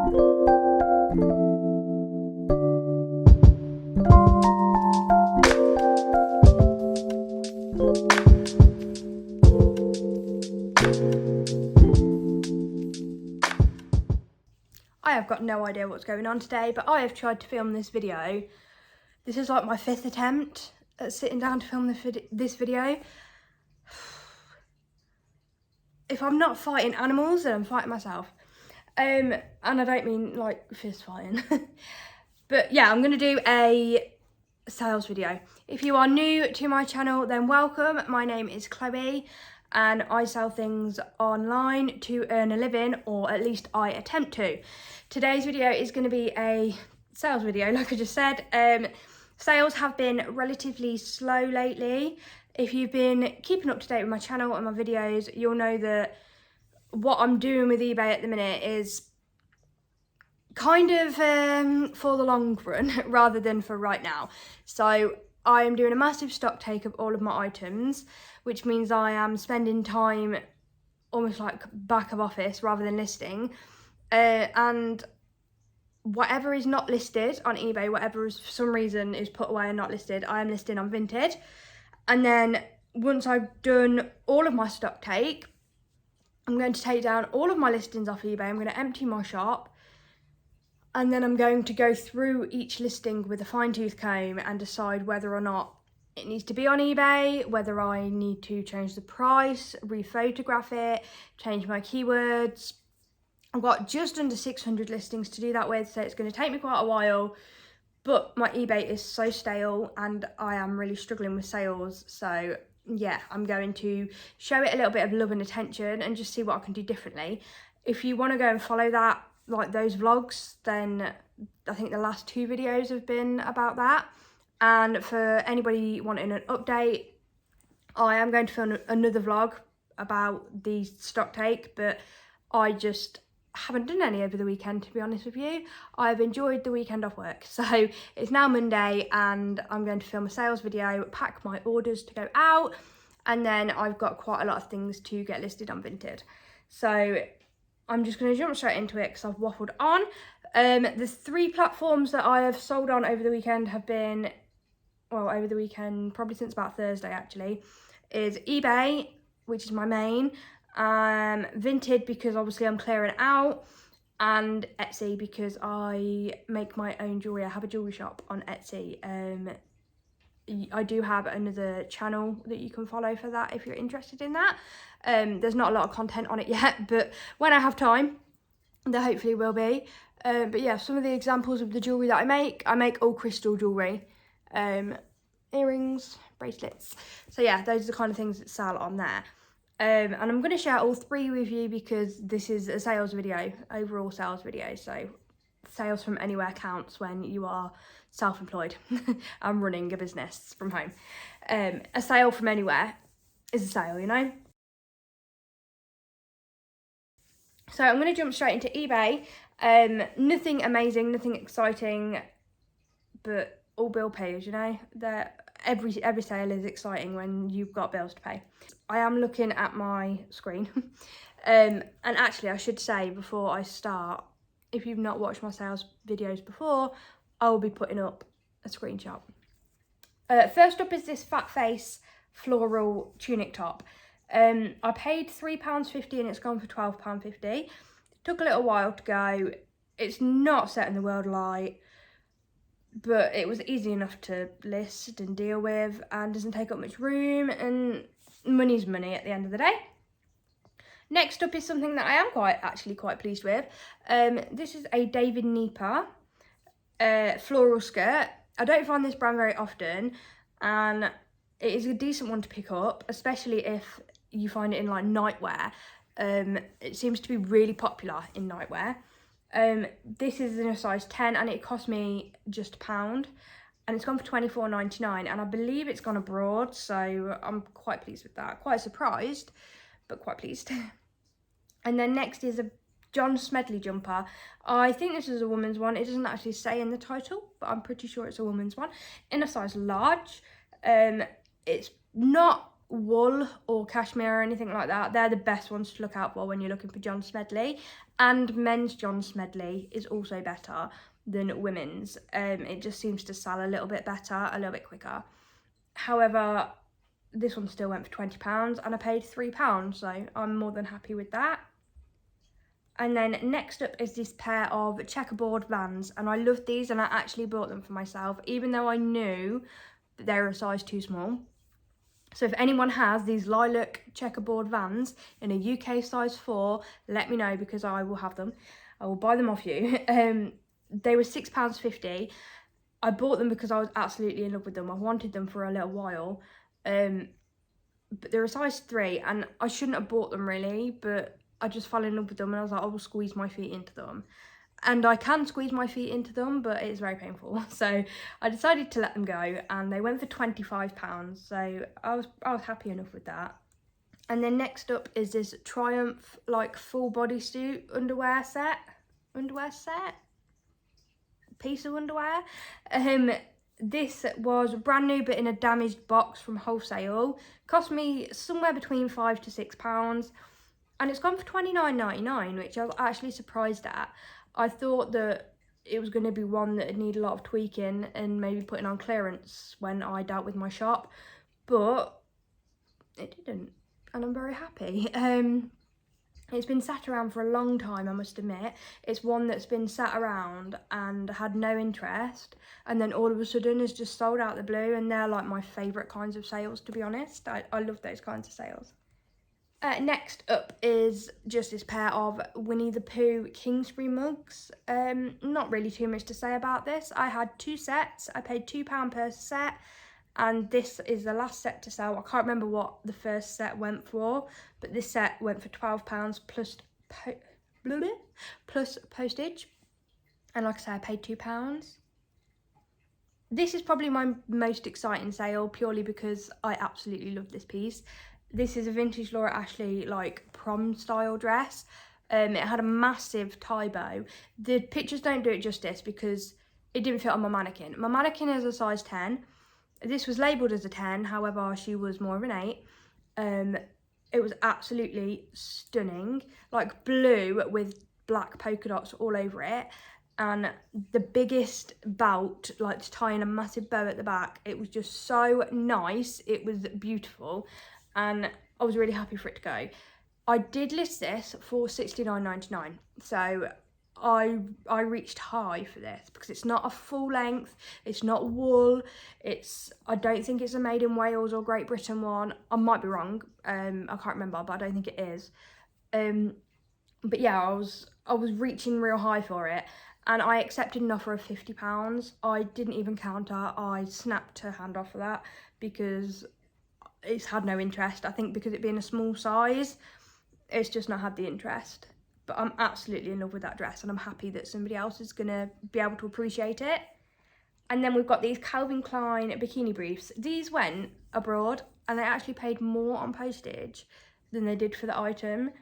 I have got no idea what's going on today, but I have tried to film this video. This is like my 5th attempt at sitting down to film this video. If I'm not fighting animals, then I'm fighting myself. And I don't mean like fist fighting. But yeah, I'm going to do a sales video. If you are new to my channel, then welcome. My name is Chloe and I sell things online to earn a living, or at least I attempt to. Today's video is going to be a sales video, like I just said. Sales have been relatively slow lately. If you've been keeping up to date with my channel and my videos, you'll know that what I'm doing with eBay at the minute is kind of for the long run rather than for right now. So I am doing a massive stock take of all of my items, which means I am spending time almost like back of office rather than listing. And whatever is not listed on eBay, whatever is for some reason is put away and not listed, I am listing on Vinted. And then once I've done all of my stock take, I'm going to take down all of my listings off eBay. I'm going to empty my shop. And then I'm going to go through each listing with a fine-tooth comb and decide whether or not it needs to be on eBay, whether I need to change the price, rephotograph it, change my keywords. I've got just under 600 listings to do that with, so it's going to take me quite a while. But my eBay is so stale and I am really struggling with sales. So yeah, I'm going to show it a little bit of love and attention and just see what I can do differently. If you want to go and follow that, like those vlogs, then I think the last 2 videos have been about that. And for anybody wanting an update, I am going to film another vlog about the stock take, but I just haven't done any over the weekend, to be honest with you. I've enjoyed the weekend off work. So it's now Monday and I'm going to film a sales video, pack my orders to go out, and then I've got quite a lot of things to get listed on Vinted. So I'm just going to jump straight into it because I've waffled on. The 3 platforms that I have sold on over the weekend have been, well, over the weekend, probably since about Thursday actually, is eBay, which is my main, Vinted because obviously I'm clearing out, and Etsy because I make my own jewellery. I have a jewellery shop on Etsy. I do have another channel that you can follow for that if you're interested in that. There's not a lot of content on it yet, but when I have time, there hopefully will be. But yeah, some of the examples of the jewellery that I make all crystal jewellery. Earrings, bracelets. So yeah, those are the kind of things that sell on there. And I'm going to share all 3 with you because this is a sales video, overall sales video. So sales from anywhere counts when you are self-employed and running a business from home. A sale from anywhere is a sale, you know. So I'm going to jump straight into eBay. Nothing amazing, nothing exciting, but all bill payers, you know. Every sale is exciting when you've got bills to pay. I am looking at my screen. And actually I should say before I start, if you've not watched my sales videos before, I will be putting up a screenshot. First up is this fat face floral tunic top. I paid £3.50 and it's gone for £12.50. It took a little while to go. It's not setting the world alight, but it was easy enough to list and deal with and doesn't take up much room, and money's money at the end of the day. Next up is something that I am actually quite pleased with. This is a David Nieper floral skirt. I don't find this brand very often, and it is a decent one to pick up, especially if you find it in like nightwear. It seems to be really popular in nightwear. This is in a size 10 and it cost me just £1 and it's gone for £24.99, and I believe it's gone abroad, so I'm quite pleased with that. Quite surprised, but quite pleased. And then next is a John Smedley jumper. I think this is a woman's one. It doesn't actually say in the title, but I'm pretty sure it's a woman's one, in a size large. It's not wool or cashmere or anything like that, they're the best ones to look out for when you're looking for John Smedley. And men's John Smedley is also better than women's. It just seems to sell a little bit better, a little bit quicker. However, this one still went for £20 and I paid £3, so I'm more than happy with that. And then next up is this pair of checkerboard Vans, and I love these and I actually bought them for myself, even though I knew that they were a size too small. So if anyone has these lilac checkerboard Vans in a UK size 4, let me know, because I will have them. I will buy them off you. They were £6.50. I bought them because I was absolutely in love with them. I wanted them for a little while. But they're a size 3 and I shouldn't have bought them really, but I just fell in love with them and I was like, I will squeeze my feet into them. And I can squeeze my feet into them, but it's very painful. So I decided to let them go and they went for £25. So I was happy enough with that. And then next up is this Triumph like full bodysuit underwear set. Piece of underwear. This was brand new but in a damaged box from wholesale. Cost me somewhere between £5 to £6 and it's gone for £29.99, which I was actually surprised at. I thought that it was going to be one that would need a lot of tweaking and maybe putting on clearance when I dealt with my shop, but it didn't and I'm very happy. It's been sat around for a long time, I must admit. It's one that's been sat around and had no interest, and then all of a sudden is just sold out the blue, and they're like my favourite kinds of sales, to be honest. I love those kinds of sales. Next up is just this pair of Winnie the Pooh Kingsbury mugs. Not really too much to say about this. I had 2 sets. I paid £2 per set. And this is the last set to sell. I can't remember what the first set went for, but this set went for £12 plus postage. And like I say, I paid £2. This is probably my most exciting sale, purely because I absolutely love this piece. This is a vintage Laura Ashley like prom style dress. It had a massive tie bow. The pictures don't do it justice because it didn't fit on my mannequin. My mannequin is a size 10. This was labelled as a 10, however, she was more of an 8. It was absolutely stunning, like blue with black polka dots all over it. And the biggest belt, like to tie in a massive bow at the back. It was just so nice. It was beautiful. And I was really happy for it to go. I did list this for £69.99. So I reached high for this because it's not a full length, it's not wool, I don't think it's a made in Wales or Great Britain one. I might be wrong, I can't remember, but I don't think it is. But yeah, I was reaching real high for it, and I accepted an offer of £50. I didn't even counter. I snapped her hand off for that because it's had no interest. I think because it being a small size, it's just not had the interest. But I'm absolutely in love with that dress and I'm happy that somebody else is going to be able to appreciate it. And then we've got these Calvin Klein bikini briefs. These went abroad and they actually paid more on postage than they did for the item.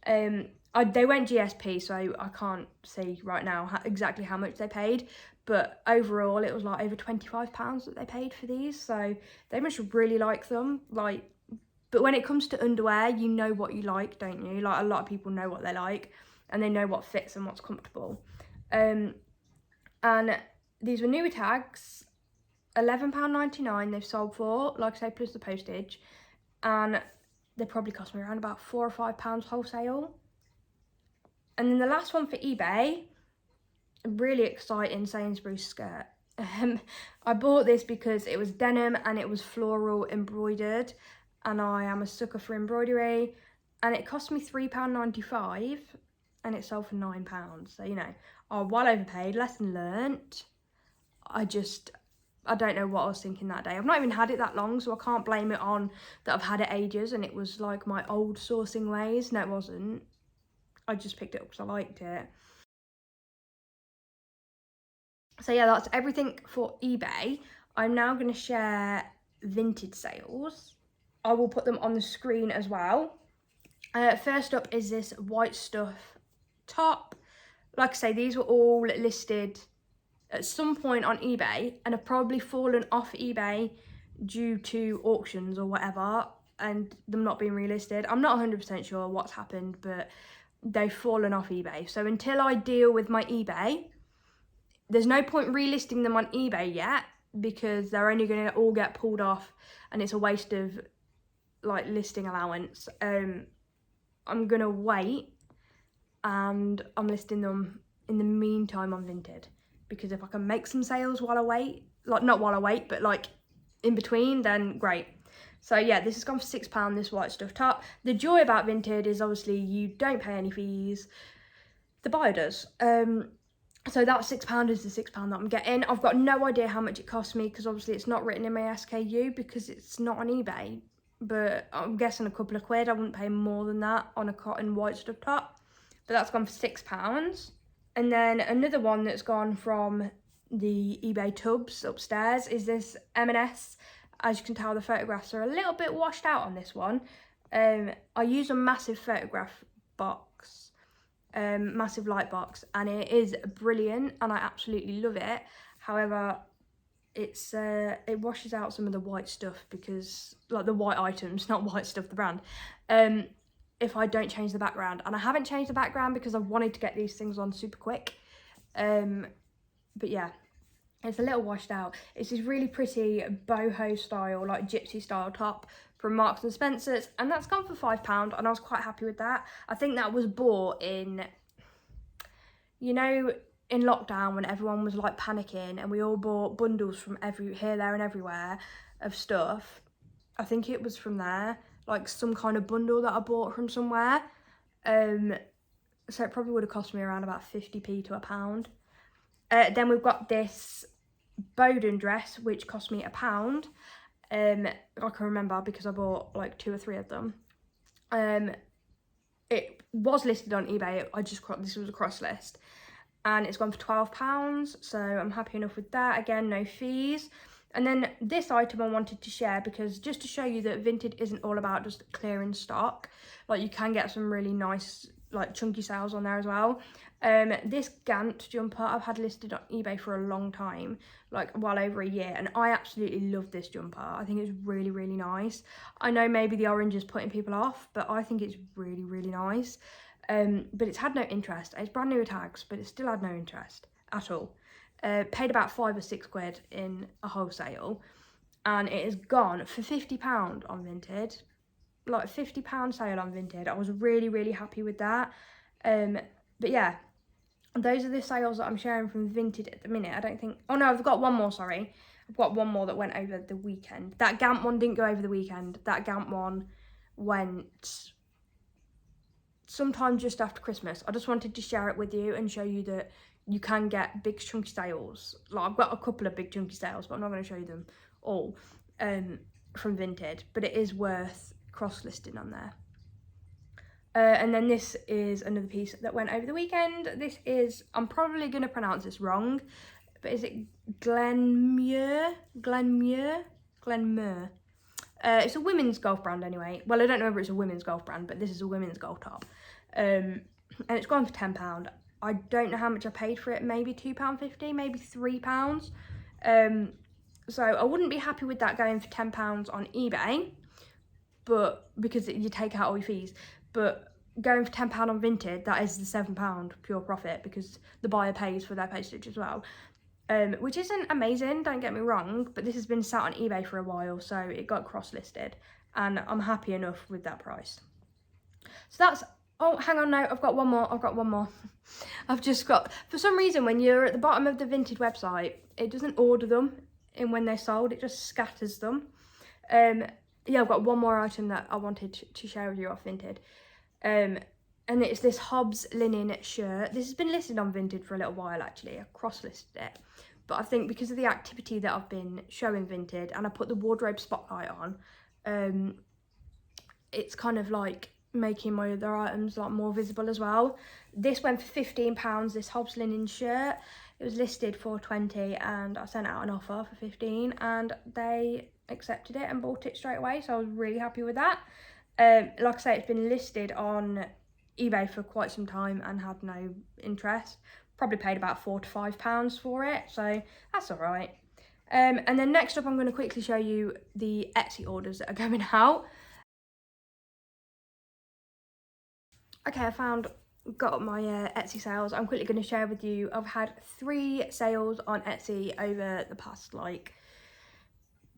They went GSP, so I can't see right now exactly how much they paid. But overall, it was like over £25 that they paid for these. So they must really like them. But when it comes to underwear, you know what you like, don't you? Like, a lot of people know what they like and they know what fits and what's comfortable. And these were newer tags, £11.99 they've sold for, like I say, plus the postage. And they probably cost me around about £4 or £5 wholesale. And then the last one for eBay, a really exciting Sainsbury's skirt. I bought this because it was denim and it was floral embroidered. And I am a sucker for embroidery, and it cost me £3.95 and it sold for £9. So, you know, I well overpaid, lesson learnt. I don't know what I was thinking that day. I've not even had it that long, so I can't blame it on that I've had it ages and it was like my old sourcing ways. No, it wasn't. I just picked it up because I liked it. So yeah, that's everything for eBay. I'm now going to share Vinted sales. I will put them on the screen as well. First up is this white stuff top. Like I say, these were all listed at some point on eBay and have probably fallen off eBay due to auctions or whatever. and them not being relisted. I'm not 100% sure what's happened, but they've fallen off eBay. So until I deal with my eBay, there's no point relisting them on eBay yet, because they're only going to all get pulled off and it's a waste of like listing allowance. I'm gonna wait, and I'm listing them in the meantime on Vinted, because if I can make some sales while I wait, like not while I wait, but like in between, then great. So yeah, this has gone for £6, this white stuff top. The joy about Vinted is obviously you don't pay any fees, the buyer does. So that £6 is the £6 that I'm getting. I've got no idea how much it cost me, because obviously it's not written in my SKU because it's not on eBay. But I'm guessing a couple of quid. I wouldn't pay more than that on a cotton white stuff top. But that's gone for £6. And then another one that's gone from the eBay tubs upstairs is this M&S. As you can tell, the photographs are a little bit washed out on this one. I use a massive photograph box, massive light box, and it is brilliant and I absolutely love it. However, it washes out some of the white stuff, because like the white items, not white stuff, the brand, if I don't change the background. And I haven't changed the background because I wanted to get these things on super quick. But yeah, it's a little washed out. It's this really pretty boho style, like gypsy style top from Marks and Spencer's, and that's gone for £5, and I was quite happy with that. I think that was bought in, you know, in lockdown when everyone was like panicking and we all bought bundles from here, there and everywhere of stuff. I think it was from there, like some kind of bundle that I bought from somewhere. So it probably would have cost me around about 50p to £1. Then we've got this Bowden dress, which cost me £1. I can remember because I bought like 2 or 3 of them. It was listed on eBay. This was a cross list, and it's gone for £12, so I'm happy enough with that. Again, no fees. And then this item I wanted to share, because just to show you that Vinted isn't all about just clearing stock. Like, you can get some really nice, like, chunky sales on there as well. This Gant jumper I've had listed on eBay for a long time, like well over a year, and I absolutely love this jumper. I think it's really, really nice. I know maybe the orange is putting people off, but I think it's really, really nice. But it's had no interest. It's brand new with tags, but it still had no interest at all. Paid about 5 or 6 quid in a wholesale, and it is gone for £50 on Vinted. Like £50 sale on Vinted. I was really, really happy with that. But yeah, those are the sales that I'm sharing from Vinted at the minute. I don't think, oh no, I've got one more, sorry. I've got one more that went over the weekend. That Gant one didn't go over the weekend. That Gant one went sometime just after Christmas. I just wanted to share it with you and show you that you can get big chunky sales. Like, I've got a couple of big chunky sales, but I'm not going to show you them all from Vinted. But it is worth cross-listing on there. And then this is another piece that went over the weekend. This is, I'm probably going to pronounce this wrong, but is it Glenmuir? It's a women's golf brand anyway. Well, I don't know whether it's a women's golf brand, but this is a women's golf top. And it's gone for £10. I don't know how much I paid for it, maybe £2.50, maybe £3. So I wouldn't be happy with that going for £10 on eBay, but because you take out all your fees. But going for £10 on Vinted, that is the £7 pure profit, because the buyer pays for their postage as well. Which isn't amazing, don't get me wrong, but this has been sat on eBay for a while, so it got cross-listed, and I'm happy enough with that price. So that's, oh, hang on, no, I've got one more. I've just got, for some reason, when you're at the bottom of the Vinted website, it doesn't order them in when they're sold, it just scatters them. Yeah, I've got one more item that I wanted to share with you off Vinted. And it's this Hobbs linen shirt. This has been listed on Vinted for a little while, actually. I cross-listed it. But I think because of the activity that I've been showing Vinted, and I put the wardrobe spotlight on, it's kind of like making my other items like more visible as well. This went for £15, this Hobbs linen shirt. It was listed for £20, and I sent out an offer for £15, and they accepted it and bought it straight away, so I was really happy with that. Like I say, it's been listed on eBay for quite some time and had no interest. Probably paid about £4 to £5 for it, so that's all right. And then next up, I'm going to quickly show you the Etsy orders that are going out. Okay, got up my Etsy sales. I'm quickly going to share with you. I've had 3 sales on Etsy over the past like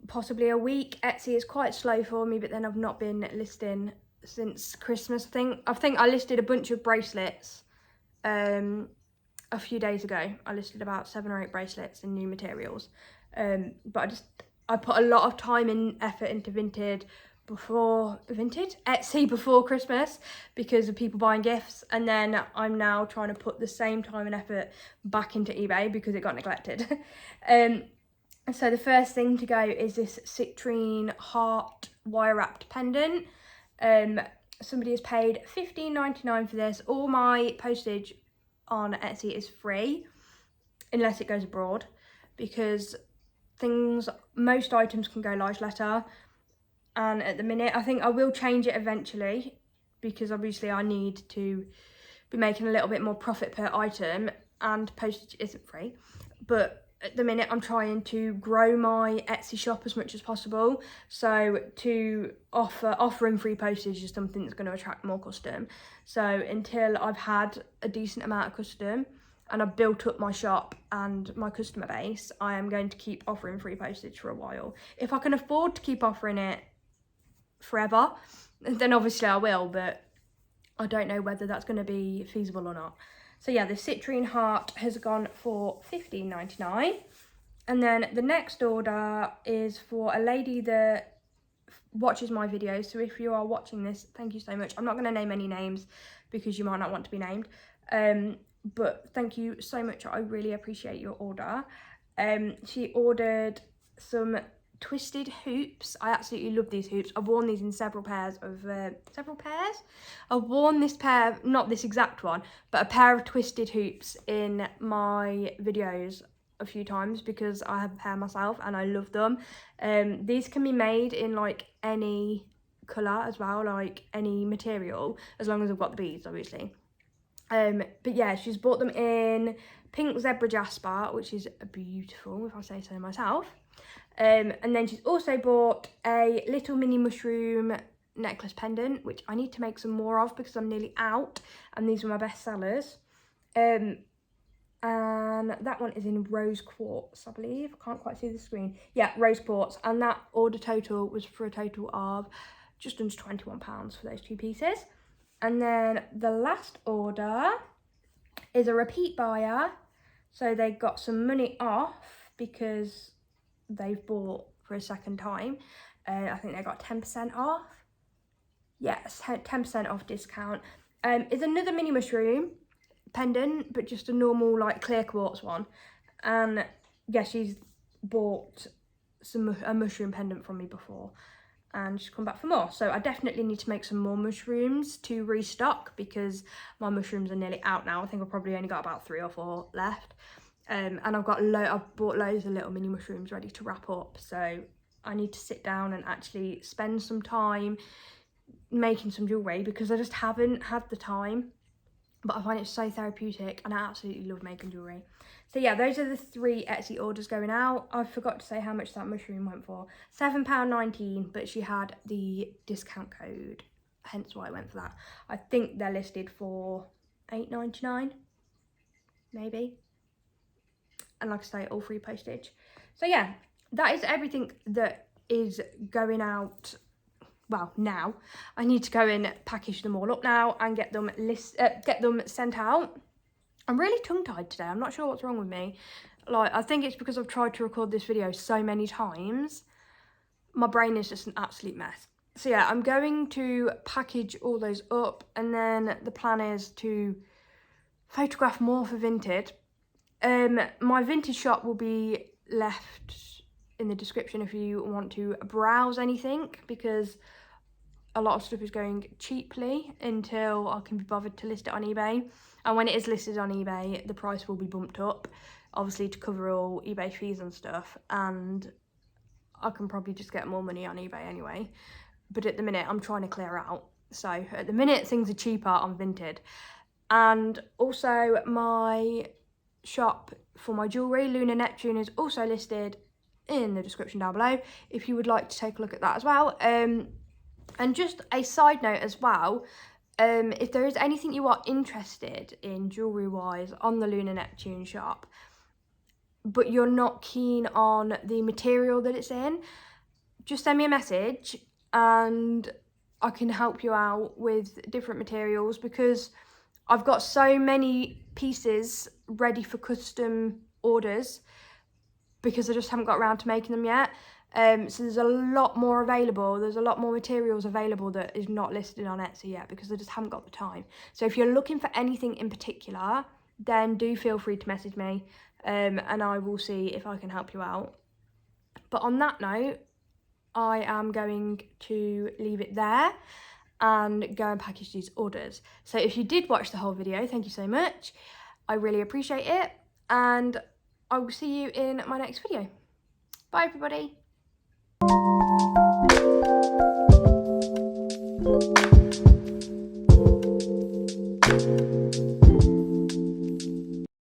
possibly a week. Etsy is quite slow for me, but then I've not been listing since Christmas. I think I listed a bunch of bracelets a few days ago. I listed about 7 or 8 bracelets and new materials, but I put a lot of time and effort into Etsy before Christmas because of people buying gifts, and then I'm now trying to put the same time and effort back into eBay because it got neglected. So the first thing to go is this citrine heart wire wrapped pendant. Somebody has paid $15.99 for this. All my postage on Etsy is free unless it goes abroad, because most items can go large letter, and at the minute I think I will change it eventually, because obviously I need to be making a little bit more profit per item and postage isn't free. But at the minute I'm trying to grow my Etsy shop as much as possible, so to offering free postage is something that's going to attract more custom. So until I've had a decent amount of custom and I've built up my shop and my customer base, I am going to keep offering free postage for a while. If I can afford to keep offering it forever, then obviously I will, but I don't know whether that's going to be feasible or not. So yeah, the citrine heart has gone for $15.99. And then the next order is for a lady that watches my videos. So if you are watching this, thank you so much. I'm not going to name any names because you might not want to be named. But thank you so much. I really appreciate your order. She ordered some twisted hoops. I absolutely love these hoops. I've worn these in several pairs. I've worn this pair, not this exact one, but a pair of twisted hoops in my videos a few times because I have a pair myself and I love them. These can be made in like any colour as well, like any material, as long as I've got the beads, obviously. But yeah, she's bought them in pink zebra jasper, which is beautiful, if I say so myself. And then she's also bought a little mini mushroom necklace pendant, which I need to make some more of because I'm nearly out, and these were my best sellers. And that one is in rose quartz, I believe. I can't quite see the screen. Yeah, rose quartz, and that order total was for a total of just under £21 for those 2 pieces. And then the last order is a repeat buyer, so they got some money off because they've bought for a second time. I think they got 10% off. Yes, 10% off discount. It's another mini mushroom pendant, but just a normal like clear quartz one. And yeah, she's bought a mushroom pendant from me before, and she's come back for more. So I definitely need to make some more mushrooms to restock because my mushrooms are nearly out now. I think I've probably only got about 3 or 4 left. And I've bought loads of little mini mushrooms ready to wrap up. So I need to sit down and actually spend some time making some jewellery because I just haven't had the time. But I find it so therapeutic and I absolutely love making jewellery. So yeah, those are the 3 Etsy orders going out. I forgot to say how much that mushroom went for. £7.19, but she had the discount code, hence why I went for that. I think they're listed for £8.99, maybe. And like I say, all free postage. So yeah, that is everything that is going out. Well, now I need to go and package them all up now and get them sent out. I'm really tongue-tied today. I'm not sure what's wrong with me. Like, I think it's because I've tried to record this video so many times. My brain is just an absolute mess. So yeah, I'm going to package all those up, and then the plan is to photograph more for Vinted. My Vinted shop will be left in the description if you want to browse anything, because a lot of stuff is going cheaply until I can be bothered to list it on eBay. And when it is listed on eBay, the price will be bumped up, obviously to cover all eBay fees and stuff, and I can probably just get more money on eBay anyway. But at the minute, I'm trying to clear out. So at the minute, things are cheaper on Vinted. And also my shop for my jewellery, Lunar Neptune, is also listed in the description down below if you would like to take a look at that as well. And just a side note as well, If there is anything you are interested in jewellery wise on the Lunar Neptune shop, but you're not keen on the material that it's in, just send me a message and I can help you out with different materials, because I've got so many pieces ready for custom orders because I just haven't got around to making them yet. So there's a lot more available. There's a lot more materials available that is not listed on Etsy yet because I just haven't got the time. So if you're looking for anything in particular, then do feel free to message me, and I will see if I can help you out. But on that note, I am going to leave it there and go and package these orders. So if you did watch the whole video, thank you so much. I really appreciate it, and I will see you in my next video. Bye everybody.